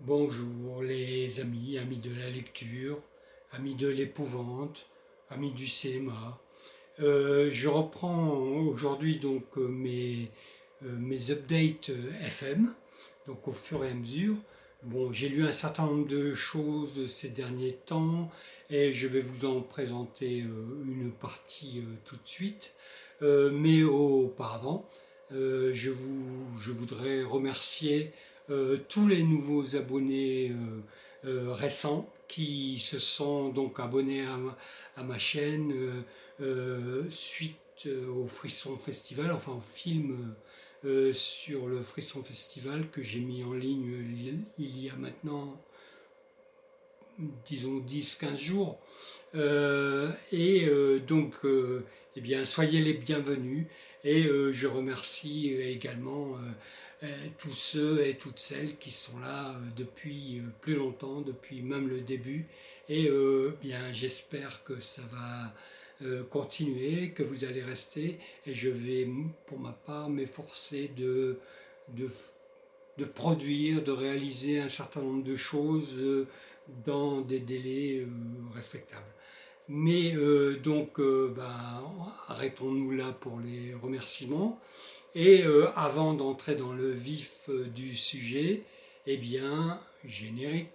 Bonjour les amis, amis de la lecture, amis de l'épouvante, amis du cinéma. Je reprends aujourd'hui donc mes updates FM, donc au fur et à mesure. Bon, j'ai lu un certain nombre de choses ces derniers temps et je vais vous en présenter une partie tout de suite. Mais auparavant, je voudrais remercier tous les nouveaux abonnés récents qui se sont donc abonnés à ma chaîne suite au Frisson Festival, enfin au film sur le Frisson Festival que j'ai mis en ligne il y a maintenant disons 10-15 jours. Eh bien, soyez les bienvenus et je remercie également tous ceux et toutes celles qui sont là depuis plus longtemps, depuis même le début. Et bien, j'espère que ça va continuer, que vous allez rester. Et je vais, pour ma part, m'efforcer de, de produire, de réaliser un certain nombre de choses dans des délais respectables. Mais arrêtons-nous là pour les remerciements. Et avant d'entrer dans le vif du sujet, eh bien, générique.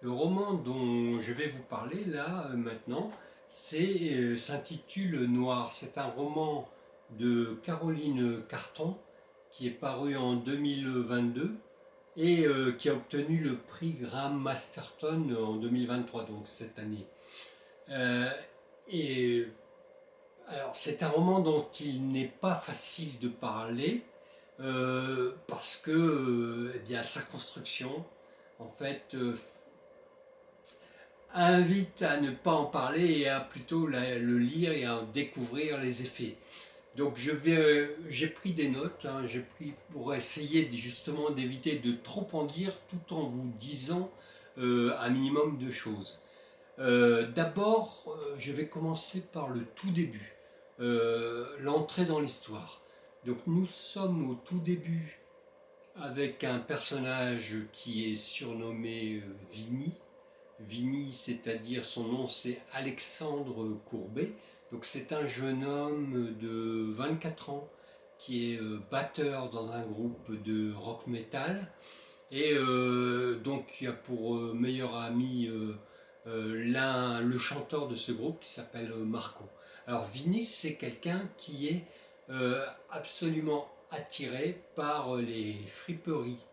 Le roman dont je vais vous parler là maintenant, s'intitule Noir. C'est un roman de Caroline Carton qui est paru en 2022 et qui a obtenu le prix Graham Masterton en 2023, donc cette année. Euh, et alors c'est un roman dont il n'est pas facile de parler parce que sa construction en fait invite à ne pas en parler et à plutôt le lire et à en découvrir les effets. Donc j'ai pris des notes, hein, j'ai pris pour essayer justement d'éviter de trop en dire tout en vous disant un minimum de choses. D'abord, je vais commencer par le tout début, l'entrée dans l'histoire. Donc nous sommes au tout début avec un personnage qui est surnommé Vinny. Vinny, c'est-à-dire son nom c'est Alexandre Courbet. Donc c'est un jeune homme de 24 ans qui est batteur dans un groupe de rock metal. Et donc il y a pour meilleur ami le chanteur de ce groupe qui s'appelle Marco. Alors Vinny, c'est quelqu'un qui est absolument attiré par les friperies.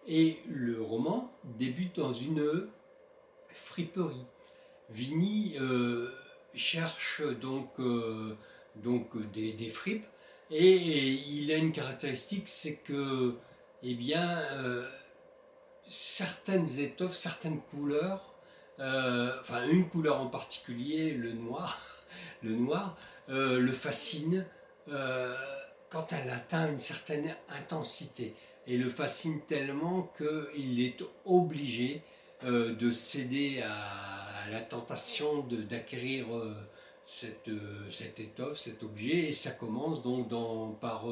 Et le roman débute dans une friperie. Vinny cherche donc des fripes et il a une caractéristique, c'est que eh bien, certaines étoffes, certaines couleurs, enfin une couleur en particulier, le noir, le fascine euh, quand elle atteint une certaine intensité et le fascine tellement qu'il est obligé de céder à la tentation d'acquérir cette étoffe, cet objet, et ça commence donc par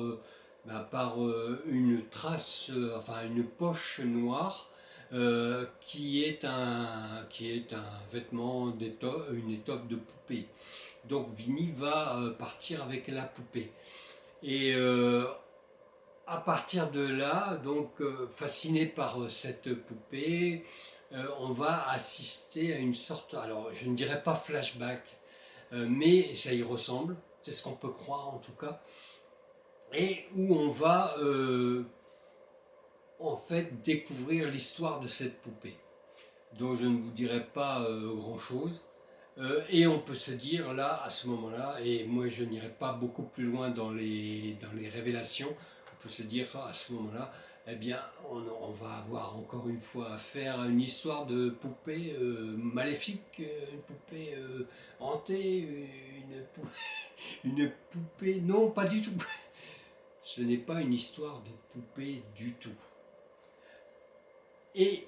une trace, enfin une poche noire qui est un vêtement une étoffe de poupée. Donc Vinny va partir avec la poupée. Et à partir de là, donc fasciné par cette poupée, on va assister à une sorte, alors je ne dirais pas flashback, mais ça y ressemble, c'est ce qu'on peut croire en tout cas, et où on va en fait découvrir l'histoire de cette poupée, dont je ne vous dirai pas grand-chose. Et on peut se dire là, à ce moment-là, et moi je n'irai pas beaucoup plus loin dans les révélations, on peut se dire à ce moment-là, eh bien on va avoir encore une fois affaire à une histoire de poupée maléfique, une poupée hantée, une poupée, non pas du tout. Ce n'est pas une histoire de poupée du tout. Et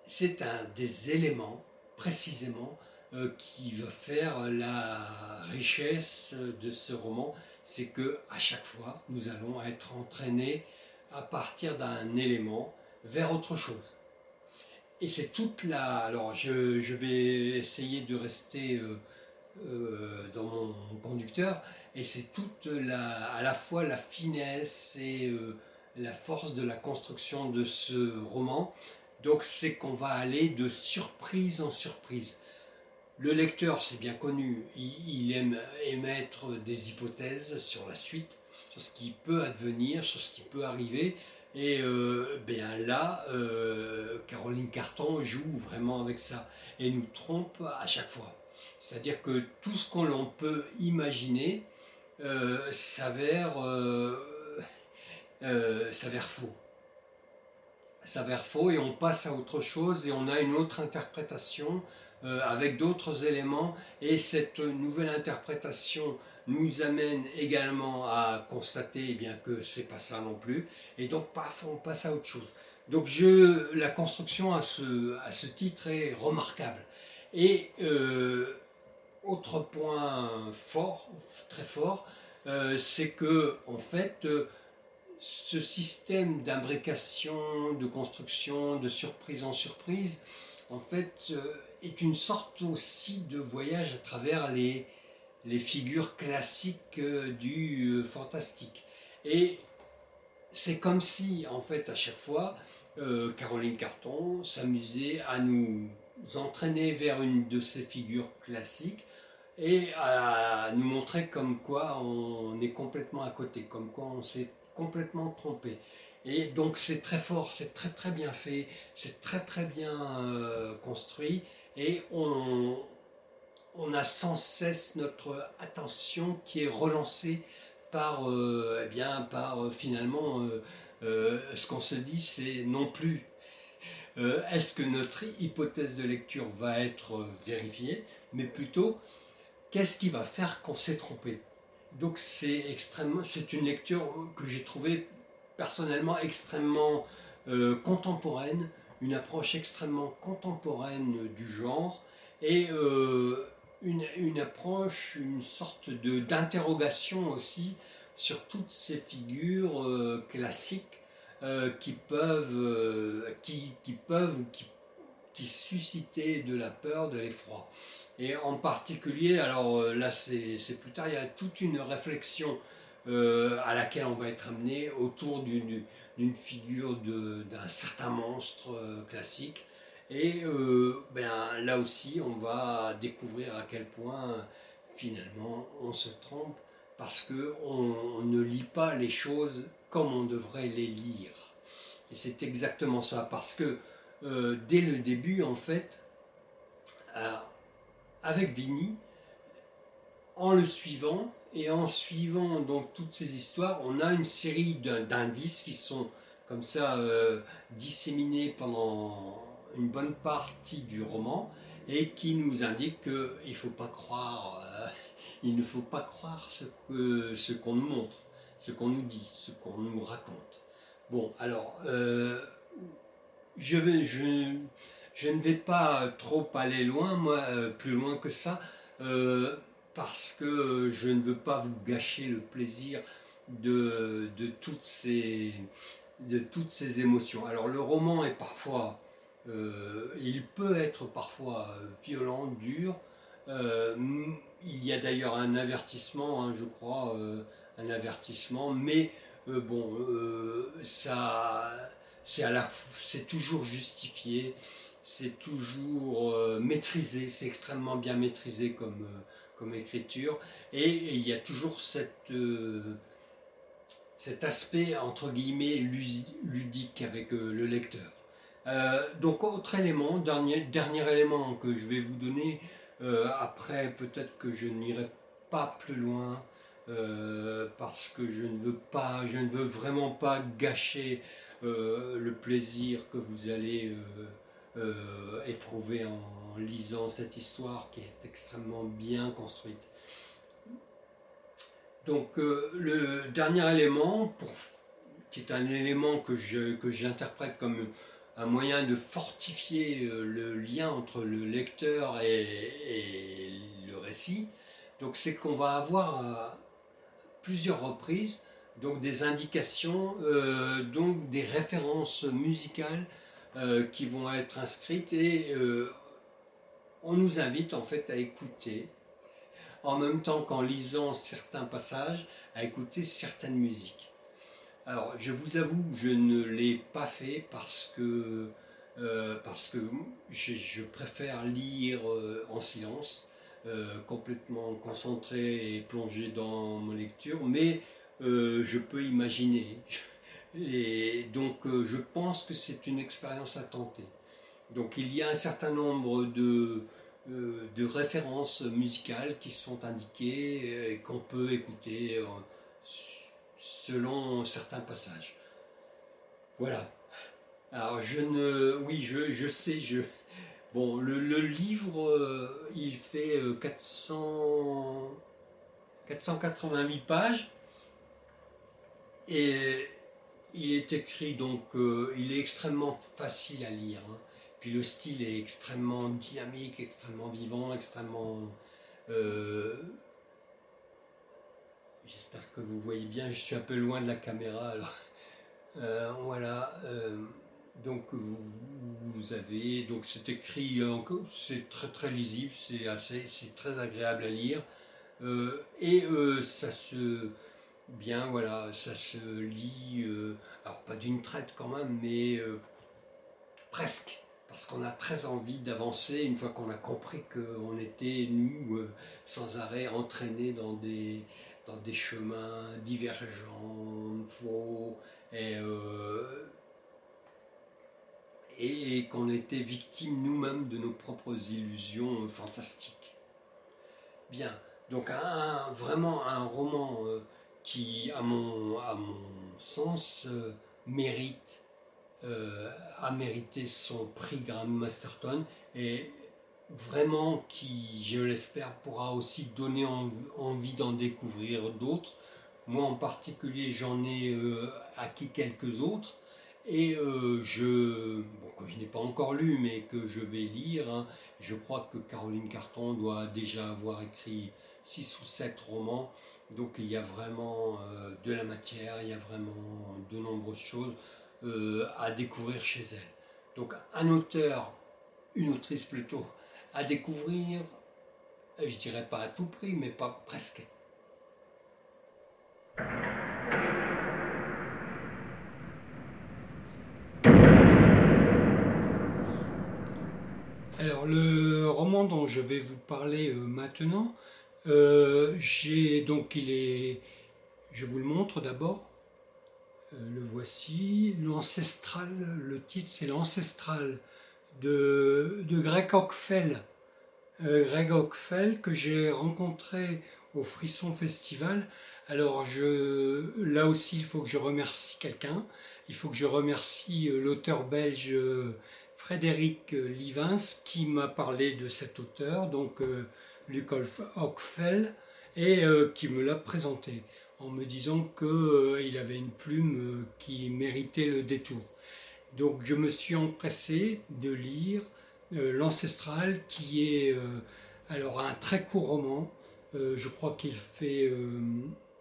c'est un des éléments précisément qui va faire la richesse de ce roman, c'est que à chaque fois nous allons être entraînés à partir d'un élément vers autre chose. Et c'est toute la... Alors je vais essayer de rester dans mon conducteur, et c'est toute à la fois la finesse et la force de la construction de ce roman. Donc c'est qu'on va aller de surprise en surprise. Le lecteur, c'est bien connu, il aime émettre des hypothèses sur la suite, sur ce qui peut advenir, sur ce qui peut arriver. Et bien là, Caroline Carton joue vraiment avec ça et nous trompe à chaque fois. C'est-à-dire que tout ce qu'on peut imaginer s'avère faux. S'avère faux et on passe à autre chose et on a une autre interprétation avec d'autres éléments, et cette nouvelle interprétation nous amène également à constater bien que c'est pas ça non plus, et donc paf, on passe à autre chose. Donc la construction à ce titre est remarquable. Et autre point fort, très fort, c'est que en fait ce système d'imbrication, de construction, de surprise en surprise, en fait, est une sorte aussi de voyage à travers les figures classiques du fantastique. Et c'est comme si, en fait, à chaque fois, Caroline Carton s'amusait à nous entraîner vers une de ces figures classiques et à nous montrer comme quoi on est complètement à côté, comme quoi on s'est complètement trompé. Et donc c'est très fort, c'est très très bien fait, c'est très très bien construit, et on a sans cesse notre attention qui est relancée par, finalement ce qu'on se dit, c'est non plus est-ce que notre hypothèse de lecture va être vérifiée, mais plutôt qu'est-ce qui va faire qu'on s'est trompé. Donc c'est une lecture que j'ai trouvée personnellement extrêmement contemporaine, une approche extrêmement contemporaine du genre, et une approche, une sorte d'interrogation aussi sur toutes ces figures classiques qui peuvent ou qui suscitaient de la peur, de l'effroi. Et en particulier, alors là c'est plus tard, il y a toute une réflexion à laquelle on va être amené autour d'une figure d'un certain monstre classique. Et là aussi, on va découvrir à quel point finalement on se trompe parce qu'on ne lit pas les choses comme on devrait les lire. Et c'est exactement ça, parce que dès le début, en fait, euh, avec Vigny, en le suivant et en suivant donc toutes ces histoires, on a une série d'indices qui sont comme ça disséminés pendant une bonne partie du roman et qui nous indiquent qu'il faut pas croire, il ne faut pas croire ce qu'on nous montre, ce qu'on nous dit, ce qu'on nous raconte. Bon, alors je ne vais pas trop aller loin, moi, plus loin que ça, parce que je ne veux pas vous gâcher le plaisir de de toutes ces émotions. Alors le roman est parfois, il peut être parfois violent, dur. Euh, il y a d'ailleurs un avertissement, hein, je crois, un avertissement, mais bon, c'est toujours justifié, c'est toujours maîtrisé, c'est extrêmement bien maîtrisé comme écriture, et il y a toujours cet aspect entre guillemets ludique avec le lecteur. Donc autre élément, dernier élément que je vais vous donner, après peut-être que je n'irai pas plus loin, parce que je ne veux vraiment pas gâcher le plaisir que vous allez éprouver en lisant cette histoire qui est extrêmement bien construite. Donc le dernier élément, qui est un élément que j'interprète comme un moyen de fortifier le lien entre le lecteur et le récit. Donc c'est qu'on va avoir à plusieurs reprises donc des indications, donc des références musicales qui vont être inscrites et on nous invite en fait à écouter en même temps qu'en lisant certains passages, à écouter certaines musiques. Alors, je vous avoue, je ne l'ai pas fait parce que je préfère lire en silence, complètement concentré et plongé dans ma lecture, mais je peux imaginer. Et donc, je pense que c'est une expérience à tenter. Donc, il y a un certain nombre de références musicales qui sont indiquées et qu'on peut écouter selon certains passages. Voilà. Alors oui, je sais, bon, le livre, il fait 488 pages et il est écrit, donc il est extrêmement facile à lire. Hein. Puis le style est extrêmement dynamique, extrêmement vivant, extrêmement... J'espère que vous voyez bien, je suis un peu loin de la caméra alors. Voilà, donc vous avez, donc c'est écrit, c'est très très lisible, c'est très agréable à lire, et ça se, bien voilà, ça se lit, alors pas d'une traite quand même, mais presque, parce qu'on a très envie d'avancer une fois qu'on a compris qu'on était, nous, sans arrêt entraînés dans des chemins divergents, faux, et qu'on était victimes nous-mêmes de nos propres illusions fantastiques. Bien, donc vraiment un roman qui, à mon sens, mérite a mérité son prix Graham Masterton et vraiment qui, je l'espère, pourra aussi donner envie d'en découvrir d'autres. Moi en particulier, j'en ai acquis quelques autres et que je n'ai pas encore lu mais que je vais lire. Hein. Je crois que Caroline Carton doit déjà avoir écrit 6 ou 7 romans, donc il y a vraiment de la matière, il y a vraiment de nombreuses choses à découvrir chez elle. Donc un auteur, une autrice plutôt, à découvrir, je dirais pas à tout prix, mais pas presque. Alors le roman dont je vais vous parler maintenant, je vous le montre d'abord. Le voici, l'ancestral, le titre c'est l'ancestral de Greg Hochfeld. Greg Hochfeld que j'ai rencontré au Frisson Festival. Alors là aussi il faut que je remercie quelqu'un, il faut que je remercie l'auteur belge Frédéric Livens qui m'a parlé de cet auteur, donc Luc Hochfeld, et qui me l'a présenté en me disant qu'il avait une plume qui méritait le détour. Donc je me suis empressé de lire l'Ancestral qui est alors un très court roman, je crois qu'il fait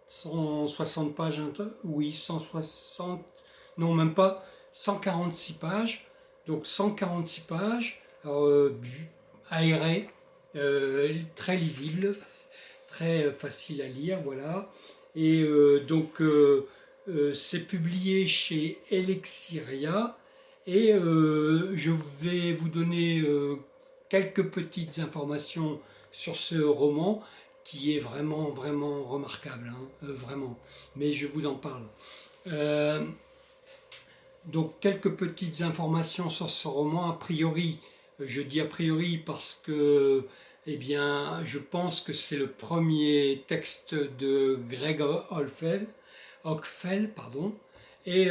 160 pages, oui 160, non même pas, 146 pages, donc 146 pages, aéré, très lisible, très facile à lire, voilà. Et c'est publié chez Elexiria et je vais vous donner quelques petites informations sur ce roman qui est vraiment vraiment remarquable, hein, vraiment. Mais je vous en parle. Donc quelques petites informations sur ce roman. A priori, je dis a priori parce que eh bien, je pense que c'est le premier texte de Greg Hochfeld, pardon. Et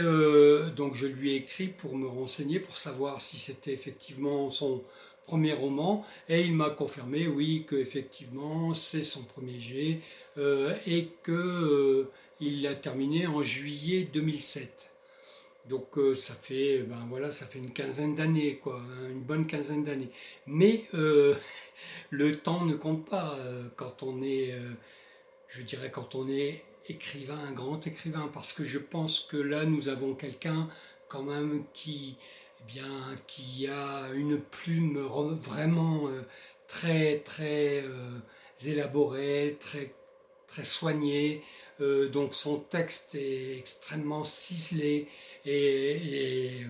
donc je lui ai écrit pour me renseigner, pour savoir si c'était effectivement son premier roman. Et il m'a confirmé, oui, qu'effectivement c'est son premier jet et qu'il l'a terminé en juillet 2007. Donc ça fait, ben voilà, ça fait une quinzaine d'années, quoi, hein, une bonne quinzaine d'années. Mais le temps ne compte pas quand on est, je dirais, quand on est écrivain, un grand écrivain, parce que je pense que là, nous avons quelqu'un quand même qui, eh bien, qui a une plume vraiment très, très élaborée, très, très soignée. Donc son texte est extrêmement ciselé et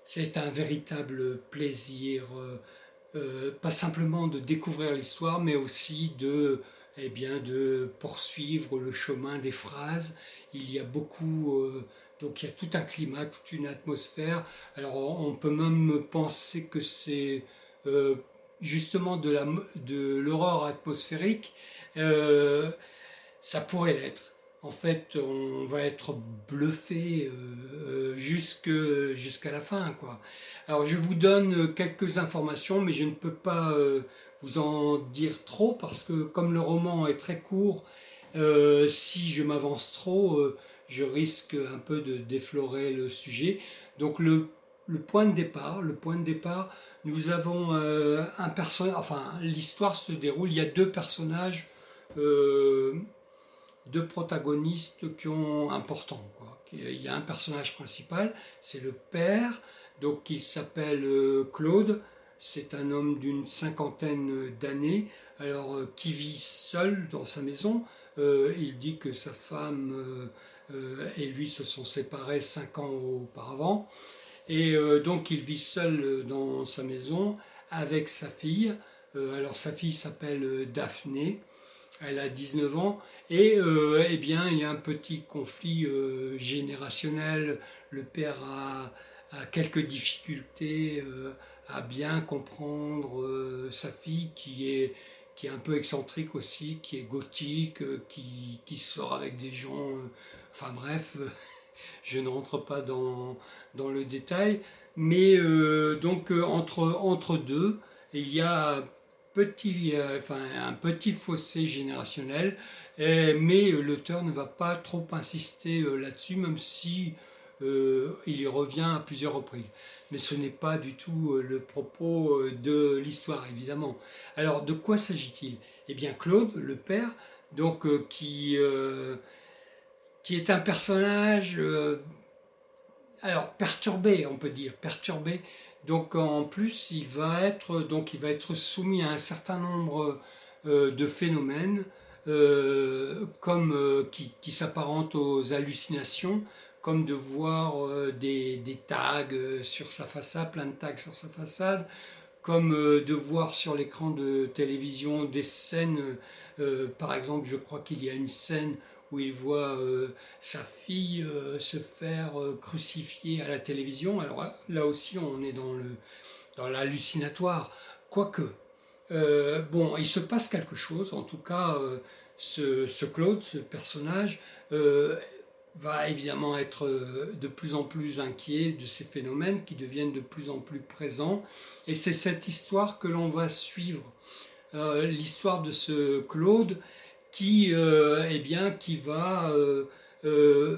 c'est un véritable plaisir, pas simplement de découvrir l'histoire, mais aussi de, eh bien, de poursuivre le chemin des phrases. Il y a beaucoup, donc il y a tout un climat, toute une atmosphère. Alors on peut même penser que c'est euh, justement de l'horreur atmosphérique. Euh, Ça pourrait l'être. En fait, on va être bluffé jusqu'à la fin, quoi. Alors, je vous donne quelques informations, mais je ne peux pas vous en dire trop parce que comme le roman est très court, si je m'avance trop, je risque un peu de déflorer le sujet. Donc, le point de départ, nous avons un personnage. Enfin, l'histoire se déroule. Il y a deux personnages. Euh, Deux protagonistes qui ont importants, quoi. Il y a un personnage principal, c'est le père, donc il s'appelle Claude, c'est un homme d'une cinquantaine d'années, alors qui vit seul dans sa maison. Il dit que sa femme et lui se sont séparés 5 ans auparavant, et donc il vit seul dans sa maison avec sa fille. Alors sa fille s'appelle Daphné, elle a 19 ans et eh bien, il y a un petit conflit générationnel. Le père a quelques difficultés à bien comprendre sa fille qui est un peu excentrique aussi, qui est gothique, qui sort avec des gens. Enfin bref, je ne rentre pas dans le détail. Mais donc entre deux, il y a un petit fossé générationnel, mais l'auteur ne va pas trop insister là-dessus, même si il y revient à plusieurs reprises. Mais ce n'est pas du tout le propos de l'histoire, évidemment. Alors, de quoi s'agit-il? Eh bien, Claude, le père, donc qui est un personnage alors perturbé, on peut dire perturbé. Donc en plus, il va être soumis à un certain nombre de phénomènes comme qui s'apparentent aux hallucinations, comme de voir des tags sur sa façade, plein de tags sur sa façade, comme de voir sur l'écran de télévision des scènes. Par exemple, je crois qu'il y a une scène où il voit sa fille se faire crucifier à la télévision. Alors là aussi, on est dans l'hallucinatoire. Quoique, bon, il se passe quelque chose. En tout cas, ce Claude, ce personnage, euh, va évidemment être de plus en plus inquiet de ces phénomènes qui deviennent de plus en plus présents. Et c'est cette histoire que l'on va suivre. L'histoire de ce Claude qui, eh bien, qui va euh,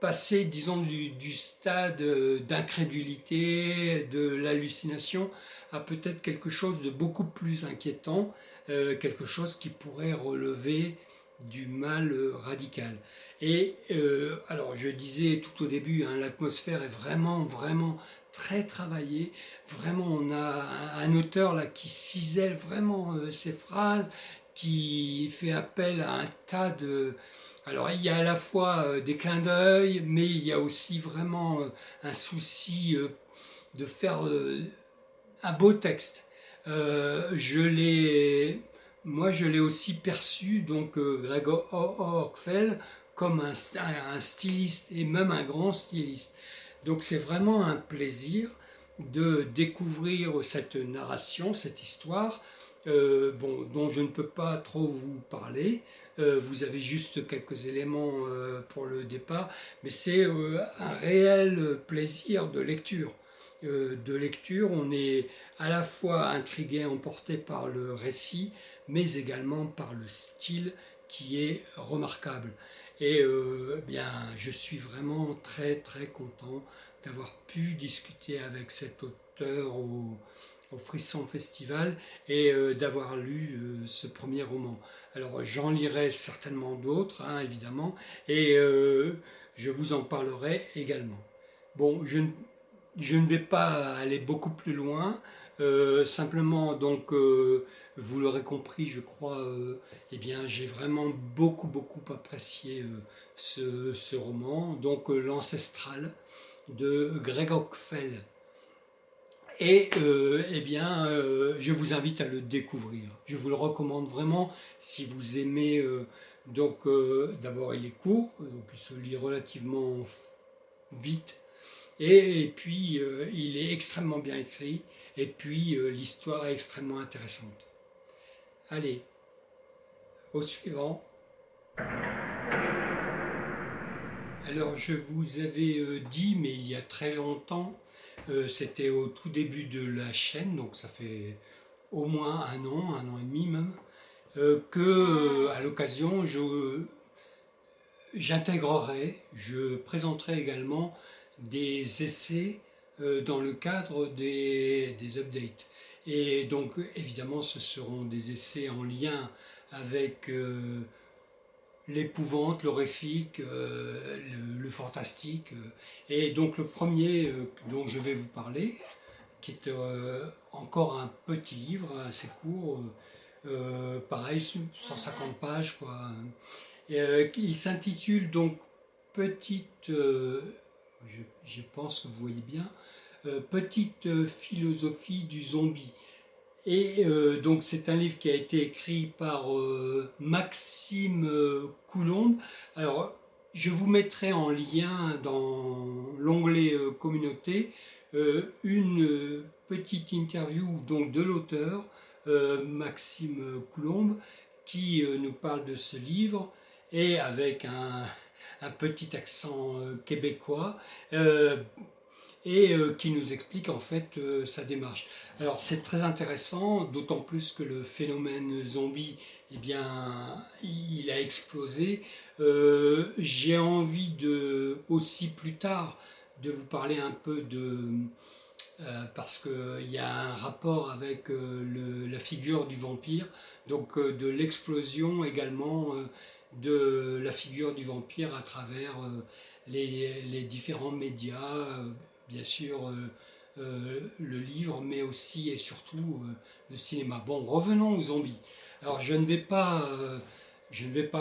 passer, disons, du stade d'incrédulité, de l'hallucination, à peut-être quelque chose de beaucoup plus inquiétant, quelque chose qui pourrait relever du mal radical. Et alors, je disais tout au début, hein, l'atmosphère est vraiment, vraiment très travaillée. Vraiment, on a un auteur là qui cisèle vraiment ses phrases, qui fait appel à un tas de... Alors il y a à la fois des clins d'œil, mais il y a aussi vraiment un souci de faire un beau texte. Je l'ai, moi je l'ai aussi perçu, donc Gregor Orwell, comme un styliste et même un grand styliste. Donc c'est vraiment un plaisir de découvrir cette narration, cette histoire, bon, dont je ne peux pas trop vous parler. Vous avez juste quelques éléments pour le départ, mais c'est un réel plaisir de lecture. On est à la fois intrigué, emporté par le récit, mais également par le style qui est remarquable. Et eh bien, je suis vraiment très très content d'avoir pu discuter avec cet auteur au Frisson Festival et d'avoir lu ce premier roman. Alors j'en lirai certainement d'autres, hein, évidemment, et je vous en parlerai également. Bon, je ne vais pas aller beaucoup plus loin. Simplement, donc, vous l'aurez compris, je crois, eh bien, j'ai vraiment beaucoup apprécié ce roman, donc L'Ancestral de Greg Hochfeld. Et eh bien, je vous invite à le découvrir. Je vous le recommande vraiment si vous aimez. Donc, d'abord, il est court, donc il se lit relativement vite. Et puis, il est extrêmement bien écrit. Et puis, l'histoire est extrêmement intéressante. Allez, au suivant. Alors, je vous avais dit, mais il y a très longtemps, c'était au tout début de la chaîne, donc ça fait au moins un an et demi même, que à l'occasion, j'intégrerai, je présenterai également des essais dans le cadre des updates. Et donc, évidemment, ce seront des essais en lien avec l'épouvante, l'horrifique, le fantastique. Et donc, le premier dont je vais vous parler, qui est encore un petit livre assez court, pareil, 150 pages, quoi. Il s'intitule donc Petite, je pense que vous voyez bien, Petite philosophie du zombie. Et donc c'est un livre qui a été écrit par Maxime Coulombe. Alors je vous mettrai en lien dans l'onglet communauté une petite interview donc de l'auteur Maxime Coulombe qui nous parle de ce livre et avec un petit accent québécois et qui nous explique en fait sa démarche. Alors c'est très intéressant, d'autant plus que le phénomène zombie, eh bien, il a explosé. J'ai envie de aussi plus tard de vous parler un peu de parce qu'il y a un rapport avec la figure du vampire, donc de l'explosion également de la figure du vampire à travers les différents médias, bien sûr le livre, mais aussi et surtout le cinéma. Bon, revenons aux zombies. Alors je ne vais pas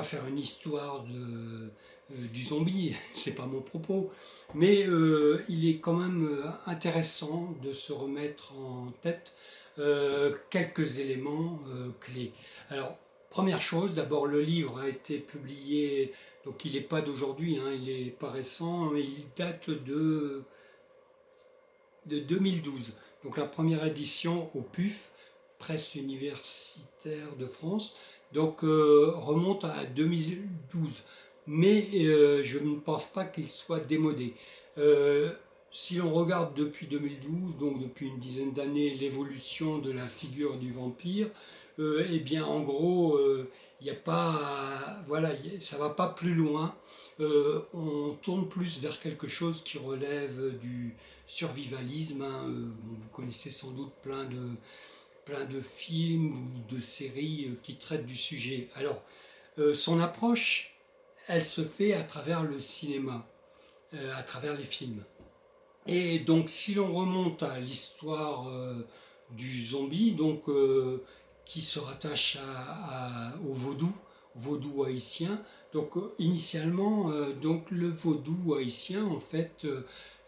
faire une histoire du zombie, c'est pas mon propos, mais il est quand même intéressant de se remettre en tête quelques éléments clés. Alors, première chose, d'abord le livre a été publié, donc il n'est pas d'aujourd'hui, hein, il n'est pas récent, mais il date de 2012. Donc la première édition au PUF, Presse universitaire de France, donc remonte à 2012. Mais je ne pense pas qu'il soit démodé. Si on regarde depuis 2012, donc depuis une dizaine d'années, l'évolution de la figure du vampire, eh bien en gros, il n'y a pas, voilà, ça va pas plus loin. On tourne plus vers quelque chose qui relève du survivalisme. Hein. Bon, vous connaissez sans doute plein de films ou de séries qui traitent du sujet. Alors, son approche, elle se fait à travers le cinéma, à travers les films. Et donc, si l'on remonte à l'histoire du zombie, donc qui se rattache au vaudou haïtien. Donc, initialement, donc le vaudou haïtien, en fait,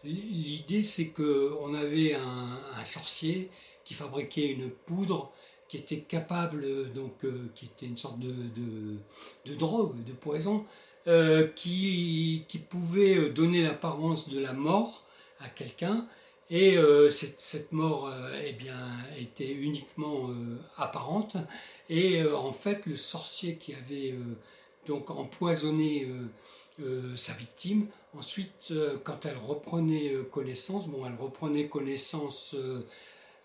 l'idée c'est que on avait un sorcier qui fabriquait une poudre qui était capable, donc qui était une sorte de drogue, de poison, qui pouvait donner l'apparence de la mort à quelqu'un. Et cette mort eh bien, était uniquement apparente. Et en fait, le sorcier qui avait donc empoisonné sa victime, ensuite, quand elle reprenait connaissance, bon, elle reprenait connaissance,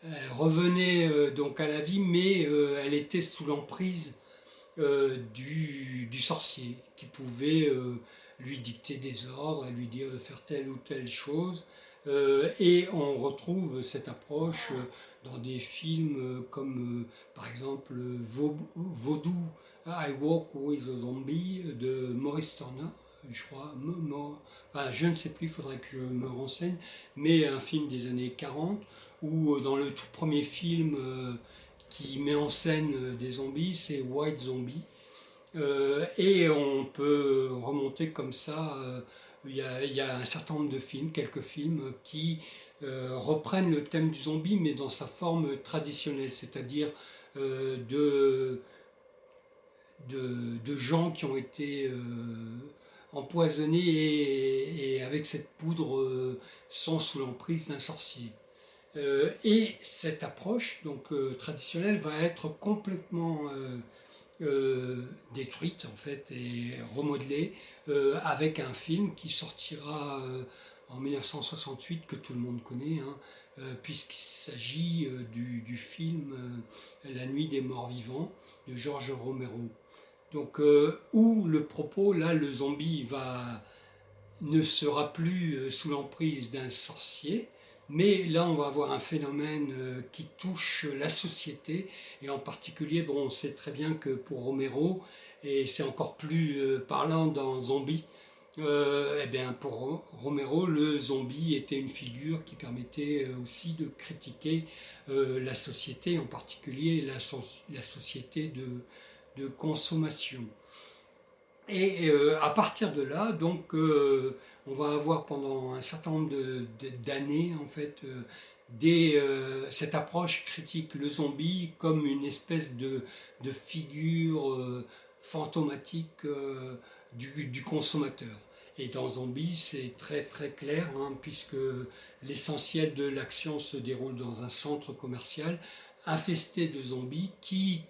elle revenait donc à la vie, mais elle était sous l'emprise du sorcier, qui pouvait lui dicter des ordres et lui dire de faire telle ou telle chose. Et on retrouve cette approche dans des films comme par exemple Vaudou, I Walk with a Zombie de Maurice Turner, je crois, enfin, je ne sais plus, il faudrait que je me renseigne, mais un film des années 40, où dans le tout premier film qui met en scène des zombies, c'est White Zombie. Et on peut remonter comme ça. Il y a un certain nombre de films, quelques films, qui reprennent le thème du zombie, mais dans sa forme traditionnelle, c'est-à-dire de gens qui ont été empoisonnés et avec cette poudre sont sous l'emprise d'un sorcier. Et cette approche donc traditionnelle va être complètement détruite en fait et remodelée avec un film qui sortira en 1968 que tout le monde connaît, hein, puisqu'il s'agit du film La Nuit des Morts Vivants de George Romero. Donc où le propos, là le zombie ne sera plus sous l'emprise d'un sorcier, mais là on va avoir un phénomène qui touche la société, et en particulier, bon, on sait très bien que pour Romero, et c'est encore plus parlant dans Zombie, eh bien pour Romero, le zombie était une figure qui permettait aussi de critiquer la société, en particulier la société de consommation. Et à partir de là, donc, on va avoir pendant un certain nombre d'années, en fait, cette approche critique le zombie comme une espèce de figure fantomatique du consommateur. Et dans Zombie, c'est très très clair, hein, puisque l'essentiel de l'action se déroule dans un centre commercial infesté de zombies qui,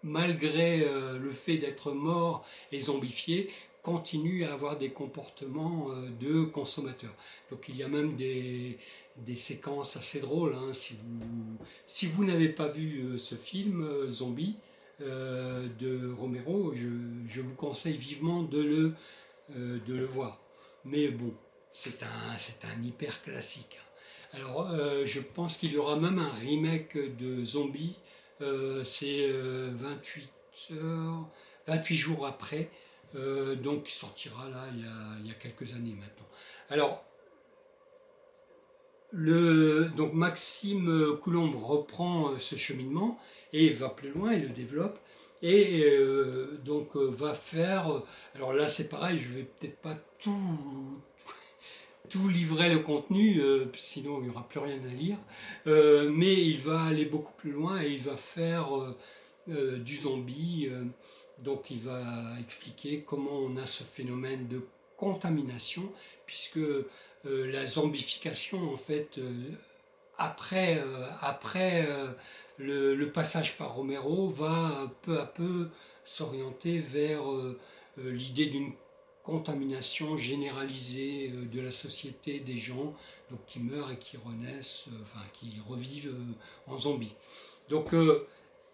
malgré le fait d'être mort et zombifié, continue à avoir des comportements de consommateurs. Donc il y a même des séquences assez drôles, hein. Si vous n'avez pas vu ce film Zombie de Romero, je vous conseille vivement de le voir. Mais bon, c'est un hyper classique. Alors je pense qu'il y aura même un remake de Zombie, c'est 28 jours après, donc il sortira là il y a quelques années maintenant. Alors, donc Maxime Coulombe reprend ce cheminement et va plus loin, il le développe, et donc va faire, alors là c'est pareil, je vais peut-être pas tout livrer le contenu, sinon il n'y aura plus rien à lire, mais il va aller beaucoup plus loin et il va faire du zombie. Donc il va expliquer comment on a ce phénomène de contamination, puisque la zombification, en fait, après le passage par Romero, va peu à peu s'orienter vers l'idée d'une contamination généralisée de la société, des gens donc, qui meurent et qui renaissent, enfin qui revivent en zombies. Donc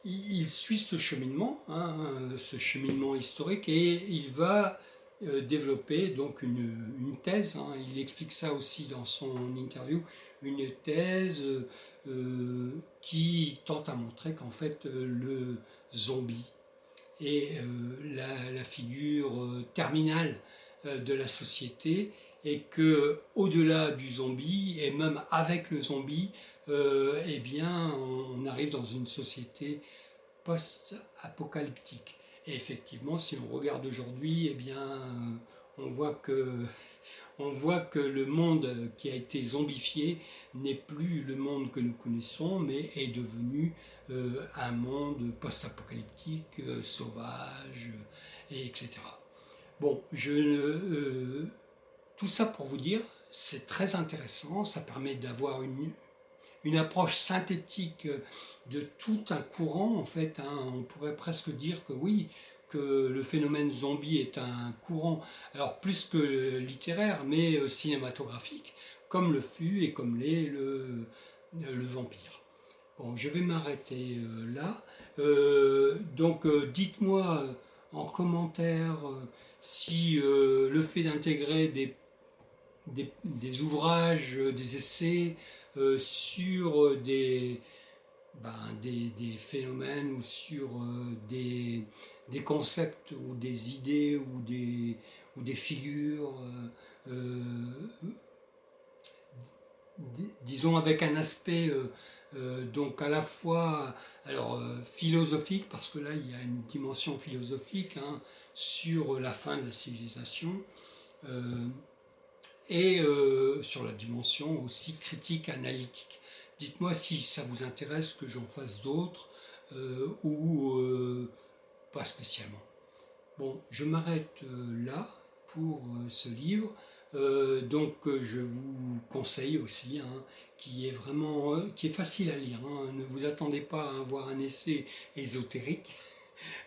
il suit ce cheminement, hein, ce cheminement historique, et il va développer donc une thèse, hein, il explique ça aussi dans son interview, une thèse qui tente à montrer qu'en fait le zombie est la figure terminale de la société, et que au-delà du zombie et même avec le zombie, eh bien on arrive dans une société post-apocalyptique. Et effectivement, si on regarde aujourd'hui, eh bien on voit que le monde qui a été zombifié n'est plus le monde que nous connaissons, mais est devenu un monde post-apocalyptique, sauvage, etc. Bon, tout ça pour vous dire, c'est très intéressant, ça permet d'avoir une approche synthétique de tout un courant, en fait, hein. On pourrait presque dire que oui, que le phénomène zombie est un courant, alors plus que littéraire, mais cinématographique, comme le fut et comme l'est le vampire. Bon, je vais m'arrêter là. Donc dites-moi en commentaire si le fait d'intégrer des ouvrages, des essais sur des phénomènes ou sur des concepts ou des idées ou des figures, disons avec un aspect donc à la fois alors philosophique, parce que là il y a une dimension philosophique hein, sur la fin de la civilisation, euh, et sur la dimension aussi critique, analytique. Dites-moi si ça vous intéresse que j'en fasse d'autres ou pas spécialement. Bon, je m'arrête là pour ce livre. Je vous conseille aussi, hein, qui est vraiment, qui est facile à lire. Hein. Ne vous attendez pas à avoir un essai ésotérique.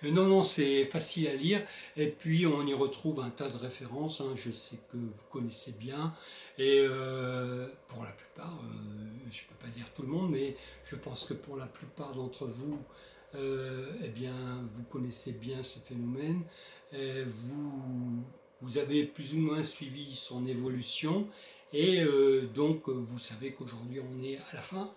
Non, non, c'est facile à lire. Et puis, on y retrouve un tas de références. Hein, je sais que vous connaissez bien. Et pour la plupart, je ne peux pas dire tout le monde, mais je pense que pour la plupart d'entre vous, eh bien, vous connaissez bien ce phénomène. Vous avez plus ou moins suivi son évolution. Et donc, vous savez qu'aujourd'hui, on est à la fin.